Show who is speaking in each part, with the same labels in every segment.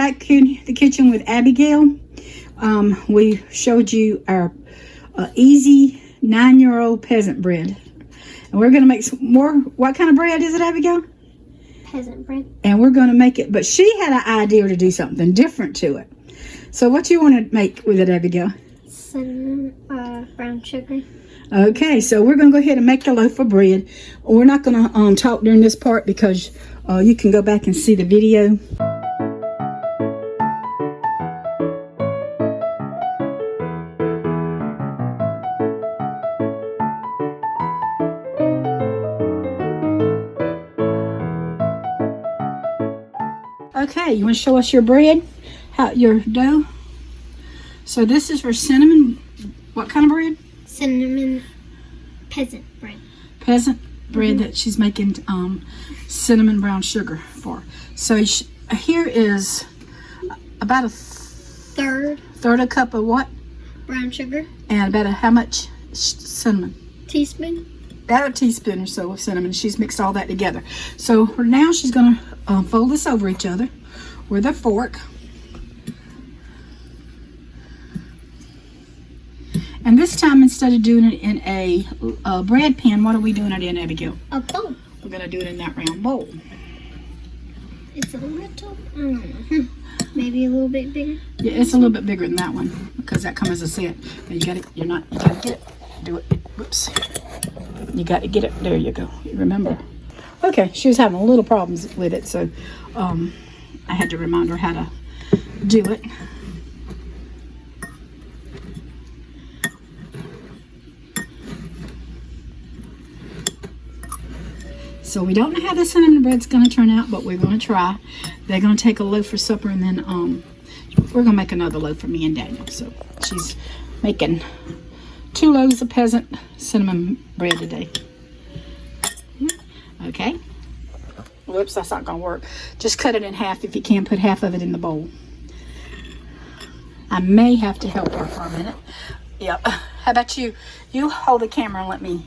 Speaker 1: back in the kitchen with Abigail. We showed you our easy 9-year-old peasant bread. And we're going to make some more. What kind of bread is it, Abigail?
Speaker 2: Peasant bread.
Speaker 1: And we're going to make it, but she had an idea to do something different to it. So what do you want to make with it, Abigail?
Speaker 2: Cinnamon, brown sugar.
Speaker 1: Okay, so we're going to go ahead and make the loaf of bread. We're not going to talk during this part because you can go back and see the video. Okay, you want to show us your bread? Your dough? So this is for cinnamon, what kind of bread?
Speaker 2: Cinnamon peasant bread.
Speaker 1: Peasant bread that she's making cinnamon brown sugar for. So here is about a third a cup of what?
Speaker 2: Brown sugar.
Speaker 1: And about how much cinnamon?
Speaker 2: Teaspoon.
Speaker 1: About a teaspoon or so of cinnamon. She's mixed all that together. So for now she's going to fold this over each other with a fork. And this time, instead of doing it in a bread pan, what are we doing it in, Abigail?
Speaker 2: A bowl.
Speaker 1: We're going to do it in that round bowl.
Speaker 2: It's a little, I don't know, maybe a little bit bigger.
Speaker 1: Yeah, it's a little bit bigger than that one because that comes as a set. But you got to, you got to get it. Do it. Whoops. You got to get it. There you go. Remember. Okay, she was having a little problems with it, so I had to remind her how to do it. So we don't know how the cinnamon bread's going to turn out, but we're going to try. They're going to take a loaf for supper, and then we're going to make another loaf for me and Daniel. So she's making 2 loaves of peasant cinnamon bread today. Okay. Whoops, that's not going to work. Just cut it in half if you can. Put half of it in the bowl. I may have to help her for a minute. Yep. How about you? You hold the camera and let me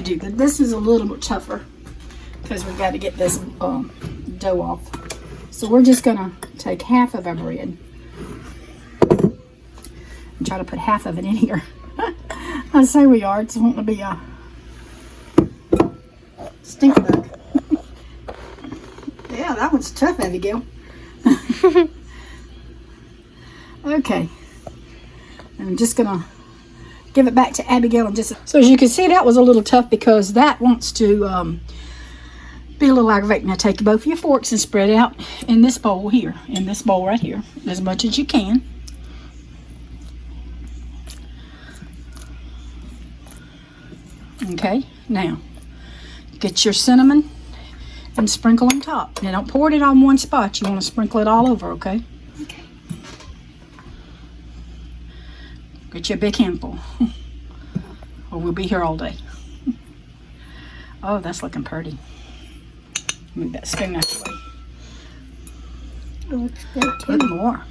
Speaker 1: do that. This is a little bit tougher because we've got to get this dough off. So we're just going to take half of our bread and try to put half of it in here. I say we are. It's wanting to be a stink bug. Yeah, that one's tough, Abigail. Okay. I'm just going to give it back to Abigail and just... So as you can see, that was a little tough because that wants to be a little aggravating. Now take both of your forks and spread out in this bowl here, in this bowl right here, as much as you can. Okay, now get your cinnamon and sprinkle on top. Now don't pour it on one spot. You want to sprinkle it all over, okay?
Speaker 2: Okay.
Speaker 1: Get you a big handful, or we'll be here all day. Oh, that's looking pretty. Move that spoon out of the way.
Speaker 2: It looks good too.
Speaker 1: Put more.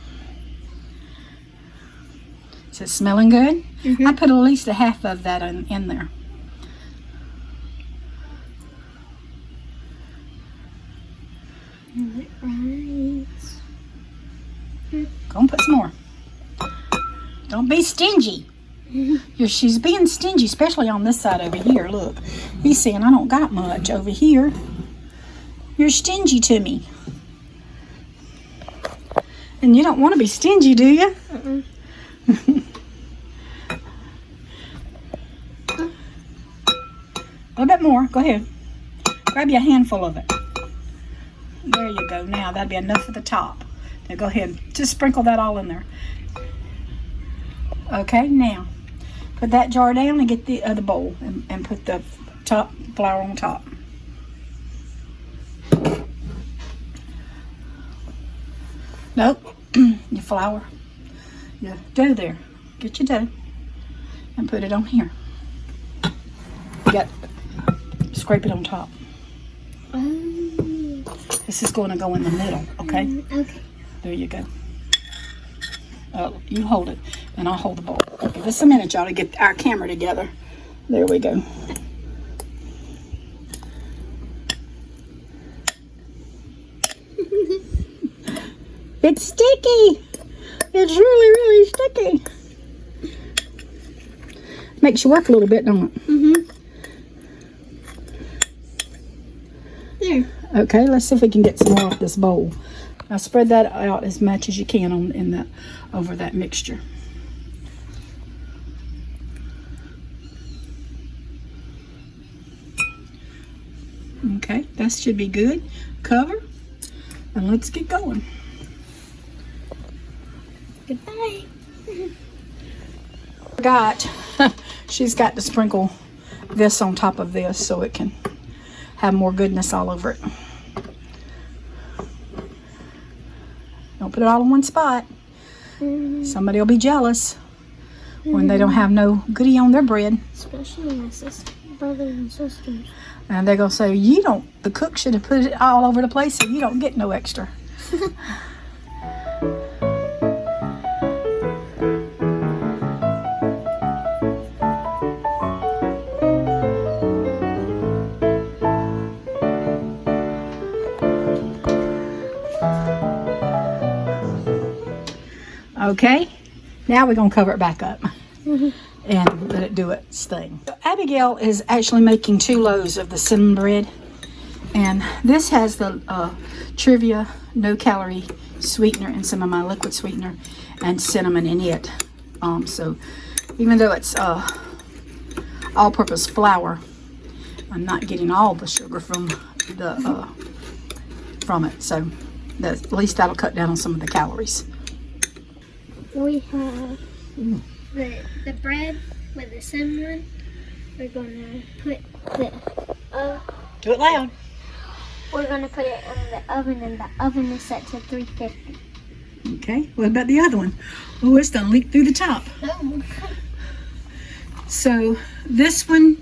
Speaker 1: Is it smelling good?
Speaker 2: Mm-hmm.
Speaker 1: I put at least a half of that in there.
Speaker 2: Right.
Speaker 1: Go and put some more. Don't be stingy. She's being stingy, especially on this side over here. Look, he's saying, I don't got much over here. You're stingy to me. And you don't want to be stingy, do you? A little bit more. Go ahead. Grab you a handful of it. There you go. Now, that'll be enough for the top. Now, go ahead. Just sprinkle that all in there. Okay, now put that jar down and get the other bowl and put the top flour on top. Nope, your flour, your dough there. Get your dough and put it on here. You got scrape it on top. This is going to go in the middle, okay?
Speaker 2: Okay.
Speaker 1: There you go. You hold it, and I'll hold the bowl. Give us a minute, y'all, to get our camera together. There we go. It's sticky. It's really, really sticky. Makes you work a little bit, don't it?
Speaker 2: Mm-hmm. There.
Speaker 1: Okay, let's see if we can get some more off this bowl. Now spread that out as much as you can over that mixture. Okay, that should be good. Cover, and let's get going.
Speaker 2: Goodbye.
Speaker 1: She's got to sprinkle this on top of this so it can have more goodness all over it. Don't put it all in one spot. Somebody will be jealous when they don't have no goodie on their bread.
Speaker 2: Especially my brothers and sisters.
Speaker 1: And they're going to say, the cook should have put it all over the place so you don't get no extra. Okay, now we're going to cover it back up and let it do its thing. So Abigail is actually making 2 loaves of the cinnamon bread. And this has the Trivia no-calorie sweetener and some of my liquid sweetener and cinnamon in it. So even though it's all-purpose flour, I'm not getting all the sugar from it. So at least that'll cut down on some of the calories.
Speaker 2: We have the bread with the cinnamon. We're going to put
Speaker 1: Do it loud.
Speaker 2: we're going to put it in the oven, and the oven is set to 350.
Speaker 1: Okay, what about the other one? Oh, it's gonna leak through the top.
Speaker 2: Oh.
Speaker 1: So this one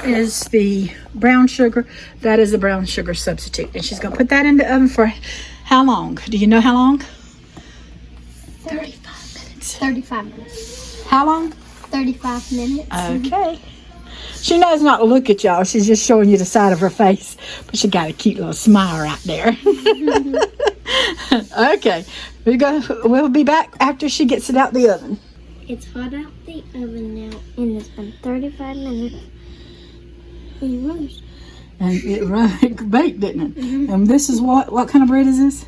Speaker 1: is the brown sugar. That is the brown sugar substitute. And she's gonna put that in the oven for how long? Do you know how long?
Speaker 2: 35 minutes. 35 minutes.
Speaker 1: How long?
Speaker 2: 35 minutes.
Speaker 1: Okay. She knows not to look at y'all. She's just showing you the side of her face. But she got a cute little smile right there. Okay. We'll be back after she gets it out the oven.
Speaker 2: It's hot out the oven now, and it's been 35 minutes. And it rose.
Speaker 1: And it baked, didn't it? And this is what kind of bread is this?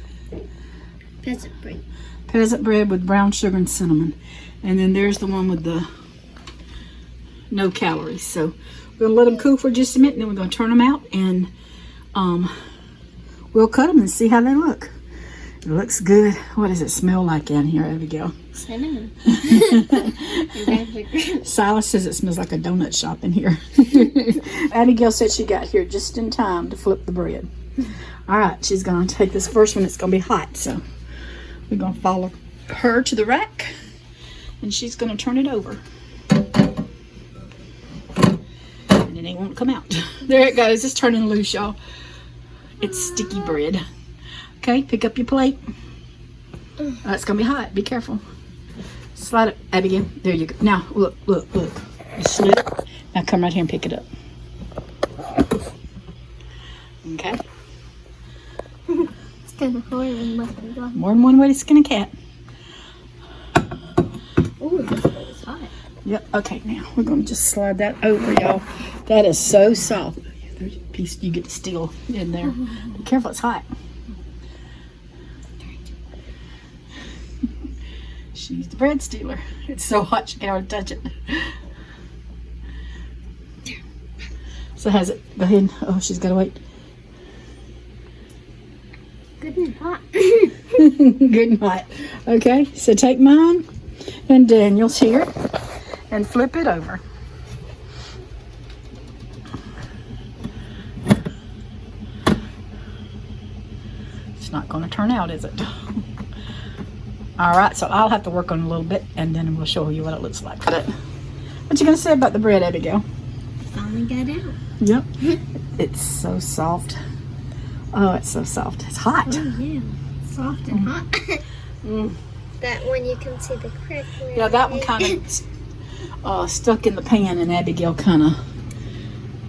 Speaker 2: Peasant bread.
Speaker 1: Peasant bread with brown sugar and cinnamon. And then there's the one with the no calories. So we're going to let them cool for just a minute, and then we're going to turn them out, and we'll cut them and see how they look. It looks good. What does it smell like down here, Abigail?
Speaker 2: Cinnamon.
Speaker 1: Silas says it smells like a donut shop in here. Abigail said she got here just in time to flip the bread. All right, she's going to take this first one. It's going to be hot, so we're going to follow her to the rack, and she's going to turn it over. And it ain't won't come out. There it goes. It's turning loose, y'all. It's sticky bread. Okay, pick up your plate. It's going to be hot. Be careful. Slide it, Abigail. There you go. Now, look. You slid it. Now come right here and pick it up. Okay.
Speaker 2: It's kind of hard and muffled.
Speaker 1: More than one way to skin a cat.
Speaker 2: Ooh, this bread is hot.
Speaker 1: Yep. Okay, now we're going to just slide that over, y'all. That is so soft. There's a piece you get to steal in there. Be careful, it's hot. She's the bread stealer. It's so hot she can hardly touch it. So has it? Go ahead. Oh, she's got to wait.
Speaker 2: Good and hot.
Speaker 1: Good and hot. Okay, so take mine and Daniel's here and flip it over. It's not going to turn out, is it? All right, so I'll have to work on it a little bit, and then we'll show you what it looks like. What you going to say about the bread, Abigail?
Speaker 2: Finally got out.
Speaker 1: Yep. It's so soft. Oh, it's so soft. It's hot.
Speaker 2: Oh, yeah. Soft and hot. That one you can see the crack.
Speaker 1: Yeah, that one kind of stuck in the pan, and Abigail kind of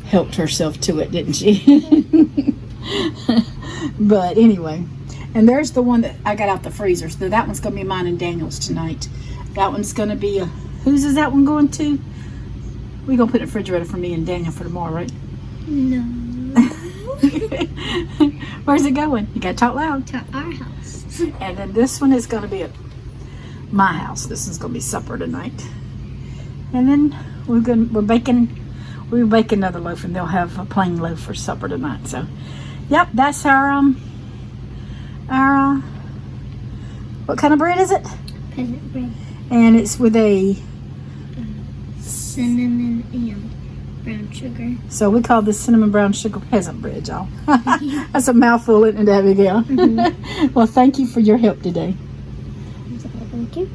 Speaker 1: helped herself to it, didn't she? But anyway, And there's the one that I got out the freezer. So that one's going to be mine and Daniel's tonight. That one's going to be whose is that one going to? We're going to put it in the refrigerator for me and Daniel for tomorrow, right?
Speaker 2: No.
Speaker 1: Where's it going? You got to talk loud.
Speaker 2: To our house.
Speaker 1: And then this one is going to be at my house. This is going to be supper tonight. And then we'll bake another loaf, and they'll have a plain loaf for supper tonight. So, yep, that's our what kind of bread is it?
Speaker 2: Peasant bread.
Speaker 1: And it's with a
Speaker 2: Cinnamon and brown sugar.
Speaker 1: so we call this cinnamon brown sugar peasant bread, y'all. That's a mouthful, isn't it, Abigail?
Speaker 2: Mm-hmm.
Speaker 1: Well, thank you for your help today.
Speaker 2: Thank you.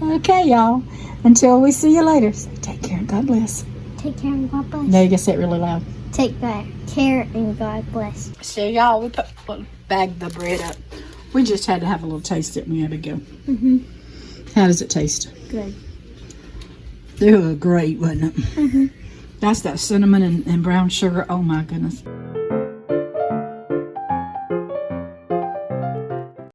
Speaker 1: Okay, y'all. Until we see you later. So take care and God bless.
Speaker 2: Take care and God bless.
Speaker 1: No, you gotta say it really loud.
Speaker 2: Take care and God bless.
Speaker 1: So y'all, we bagged the bread up. We just had to have a little taste, didn't we, Abigail?
Speaker 2: Mm-hmm.
Speaker 1: How does it taste?
Speaker 2: Good.
Speaker 1: They were great, wasn't it?
Speaker 2: Mm-hmm.
Speaker 1: That's that cinnamon and brown sugar. Oh my goodness.